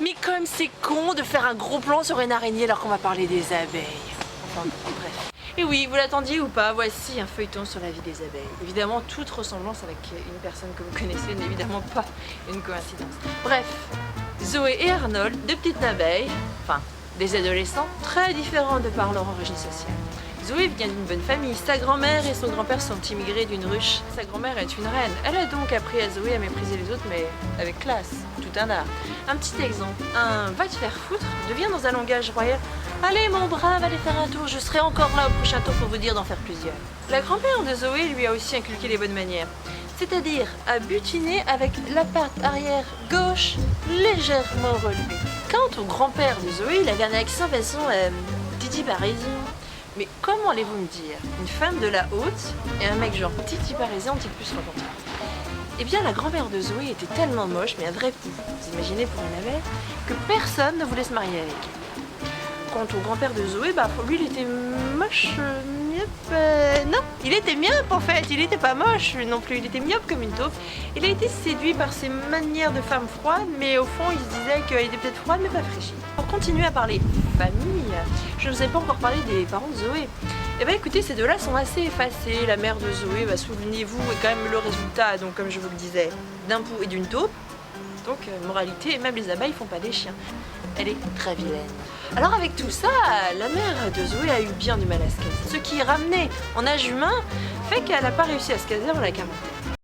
Mais comme c'est con de faire un gros plan sur une araignée alors qu'on va parler des abeilles. Enfin, bref. Et oui, vous l'attendiez ou pas, voici un feuilleton sur la vie des abeilles. Évidemment, toute ressemblance avec une personne que vous connaissez n'est évidemment pas une coïncidence. Bref, Zoé et Arnold, deux petites abeilles, enfin, des adolescents très différents de par leur origine sociale. Zoé vient d'une bonne famille. Sa grand-mère et son grand-père sont immigrés d'une ruche. Sa grand-mère est une reine. Elle a donc appris à Zoé à mépriser les autres, mais avec classe, tout un art. Un petit exemple, un va te faire foutre devient dans un langage royal « Allez mon brave, allez faire un tour, je serai encore là au prochain tour pour vous dire d'en faire plusieurs ». La grand-mère de Zoé lui a aussi inculqué les bonnes manières, c'est-à-dire à butiner avec la patte arrière gauche légèrement relevée. Quant au grand-père de Zoé, il avait un accent façon Didi parisien. Mais comment allez-vous me dire, une femme de la haute et un mec genre Titi parisien ont-ils pu se rencontrer? Eh bien, la grand-mère de Zoé était tellement moche, mais un vrai pou, vous imaginez pour une abeille, que personne ne voulait se marier avec elle. Quant au grand-père de Zoé, bah pour lui il était moche, myope, non, il était myope en fait, il était pas moche non plus, il était myope comme une taupe. Il a été séduit par ses manières de femme froide, mais au fond il se disait qu'elle était peut-être froide mais pas fraîchie. Pour continuer à parler famille, je ne vous ai pas encore parlé des parents de Zoé. Eh bien écoutez, ces deux-là sont assez effacés. La mère de Zoé, bah, souvenez-vous, est quand même le résultat, donc comme je vous le disais, d'un pou et d'une taupe. Donc moralité, même les abeilles font pas des chiens. Elle est très vilaine. Alors avec tout ça, la mère de Zoé a eu bien du mal à se caser. Ce qui, ramené en âge humain, fait qu'elle n'a pas réussi à se caser avant la quarantaine.